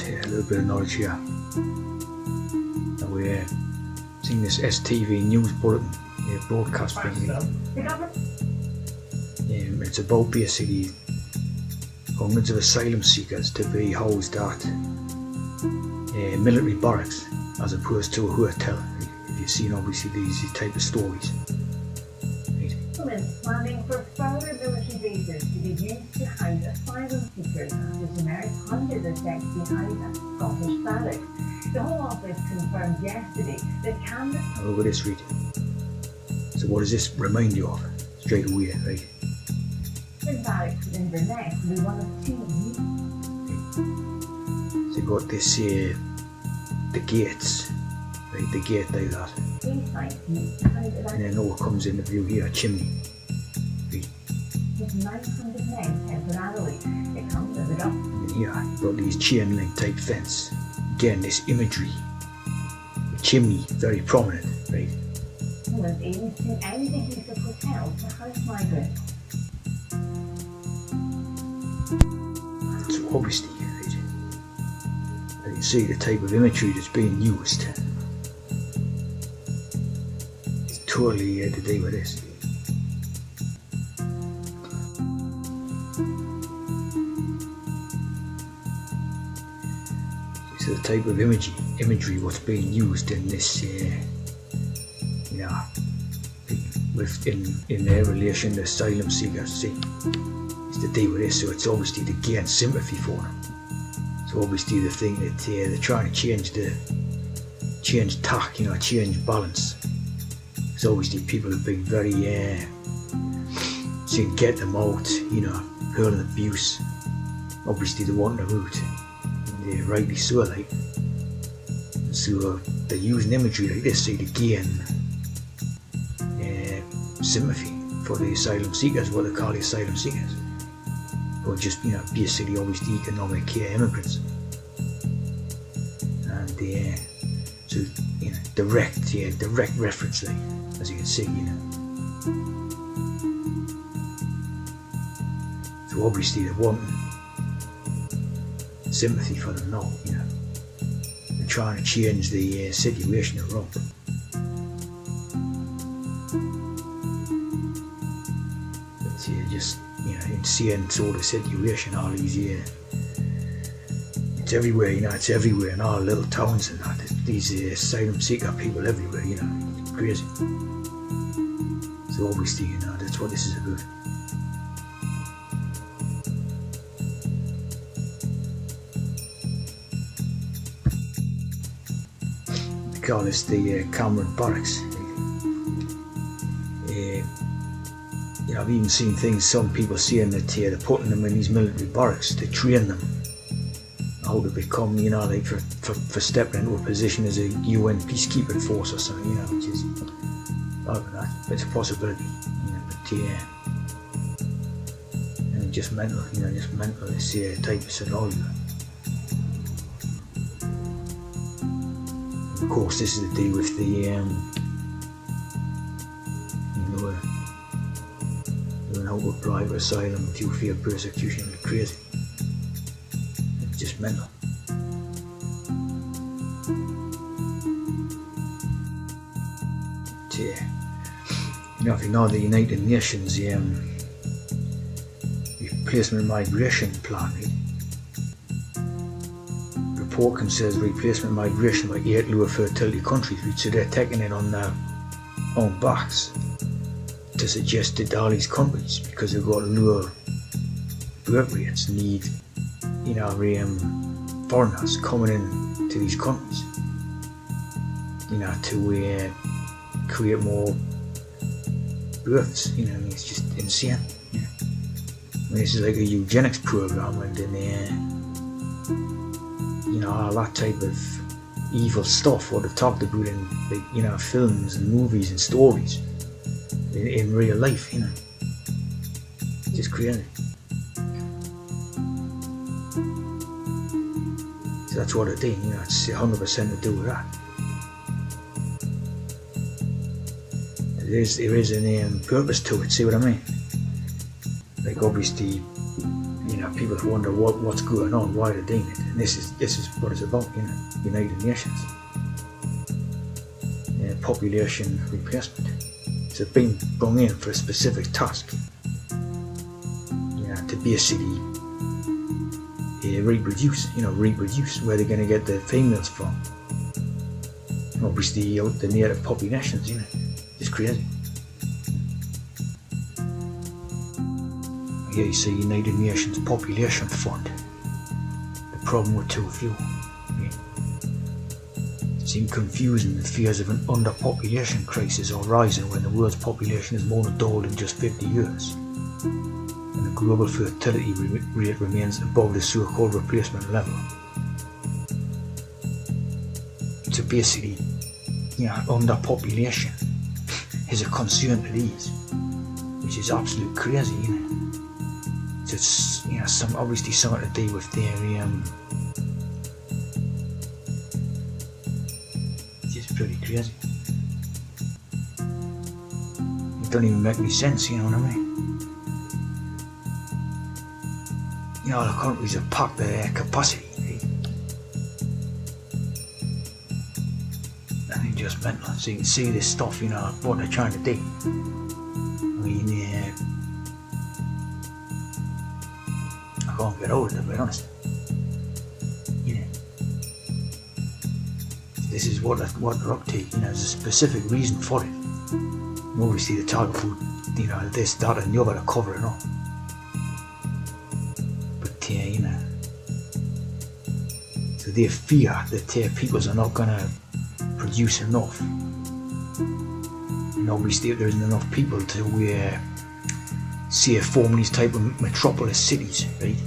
a little bit of knowledge here. Now we're seeing this STV news bulletin, broadcast thing. It's about basically hundreds of asylum seekers to be housed at military barracks as opposed to a hotel. If you've seen obviously these type of stories. Government planning for further military bases to be used to house asylum seekers after generic hundreds of decks behind a Scottish barracks. The Home Office confirmed yesterday that Canada... Look at this, read. So what does this remind you of? Straight away, right? barracks in Inverness will be one of two. So you've got this here, the gates, right? The gate like that. And then all comes into view here, a chimney. Right? With 900 men temporarily, it comes as a dump. And then here, you've got these chain link type fence. Again, this imagery. The chimney, very prominent, right? Someone's aiming to do anything to the hotel to house migrants. So obviously, right, you can see the type of imagery that's being used. It's totally to do with this. So the type of imagery what's being used in this, in their relation to asylum seekers, see, is to do with this. So it's obviously to gain sympathy for them. So obviously the thing that they're trying to change tack, change balance. So obviously people have been very, saying get them out, heard of abuse. Obviously they want them out. And rightly so, like. So they're using imagery like this, to gain sympathy for the asylum seekers, what they call the asylum seekers, or just basically obviously economic immigrants, and so direct reference, like, as you can see, so obviously they want sympathy for them now, they're trying to change the situation around. Just insane sort of situation, all these it's everywhere, it's everywhere in all little towns and that. These asylum seeker people everywhere, it's crazy. So obviously, that's what this is about. They call this the Cameron Barracks. I've even seen things, some people saying that they're putting them in these military barracks to train them how to become, like for stepping into a position as a UN peacekeeping force or something, which is, it's a possibility, but just mental, this type of scenario. And of course, this is to do with the, how to apply for asylum if you fear persecution. It's crazy. It's just mental. If you know the United Nations replacement migration plan, the report considers replacement migration by 8 lower fertility countries, so they're taking it on their own backs to suggest that all these countries, because they've got lower birth rates, need foreigners coming in to these countries to create more births. It's just insane. This is like a eugenics program, and then all that type of evil stuff what they've talked about in films and movies and stories. In real life, just crazy. So that's what it is, it's 100% to do with that. There is a purpose to it, see what I mean? Like obviously, people wonder what's going on, why they're doing it, and this is what it's about, United Nations, population replacement. So it's been brought in for a specific task, to basically reproduce where they're going to get the females from. Obviously, the native populations, it's crazy. Here you see United Nations Population Fund. The problem with too few. It seems confusing. The fears of an underpopulation crisis are rising when the world's population is more than doubled in just 50 years. And the global fertility rate remains above the so-called replacement level. So basically, underpopulation is a concern to these, which is absolute crazy, So it's, obviously something to do with their, it's just pretty crazy. It don't even make any sense, you know what I mean? The countries have packed their capacity, and it's just mental. So you can see this stuff, what they're trying to do. I can't get over it, to be honest. This is what they're up to. There's a specific reason for it. And obviously, the target food, this, that, and the other to cover it up. But so they fear that peoples are not gonna produce enough. And obviously, if there isn't enough people to form these type of metropolis cities, right?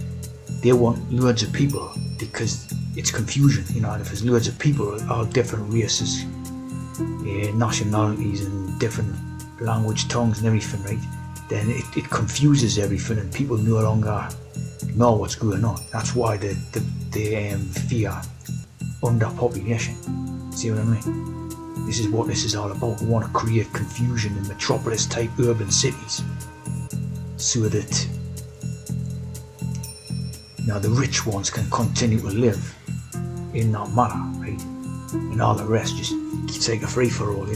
They want loads of people because it's confusion, if there's loads of people, all different races, nationalities and different language, tongues and everything, right? Then it confuses everything and people no longer know what's going on. That's why they fear underpopulation. See what I mean? This is what this is all about. We want to create confusion in metropolis type urban cities, so that the rich ones can continue to live in that manner, right? And all the rest just take a free for all,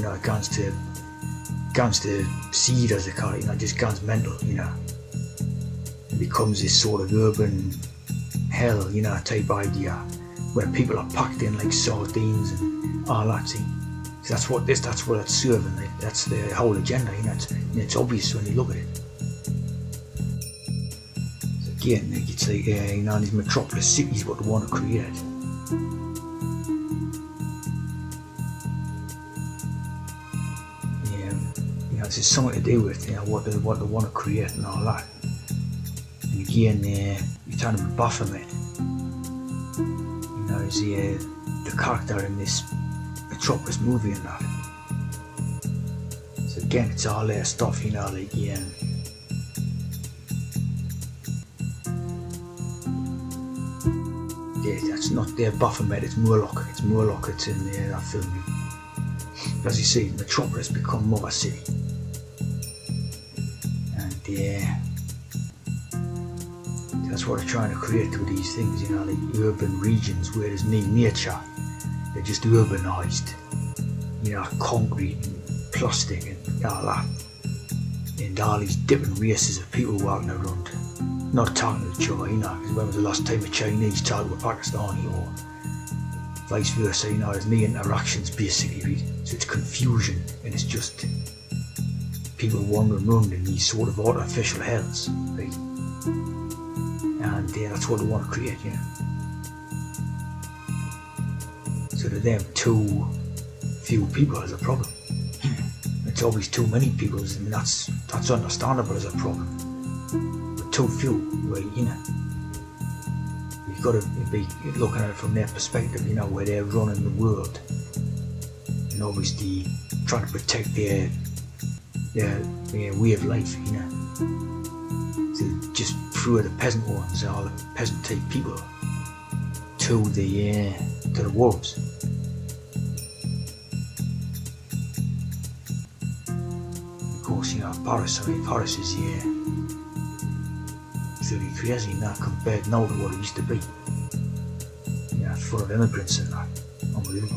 guns to seed, as they call it, just guns mental, It becomes this sort of urban hell, type idea where people are packed in like sardines and all that. See? So that's what it's serving. That's the whole agenda. It's obvious when you look at it. So again, it's like these metropolis cities, what they want to create. This is something to do with what they want to create and all that. And again, you're talking about Baphomet. Is the character in this Metropolis movie and that. So again, it's all their stuff, that's not their Baphomet, it's Murloc. It's in that film. As you see, Metropolis become Mother City. And that's what they're trying to create with these things, like urban regions where there's no nature. They're just urbanized, concrete and plastic and all that. And all these different races of people walking around, not talking to each other, because when was the last time a Chinese talked with Pakistani or vice versa, there's no interactions basically, right? So it's confusion and it's just people wandering around in these sort of artificial hells, right? And that's what they want to create, So to them, too few people is a problem. It's always too many people. That's understandable as a problem. But too few, right? You've got to be looking at it from their perspective, where they're running the world, and obviously trying to protect their way of life, To just through the peasant ones, all the peasant type people, to the wolves. Of course, Paris is absolutely crazy now compared now to what it used to be. Full of immigrants and that. Unbelievable.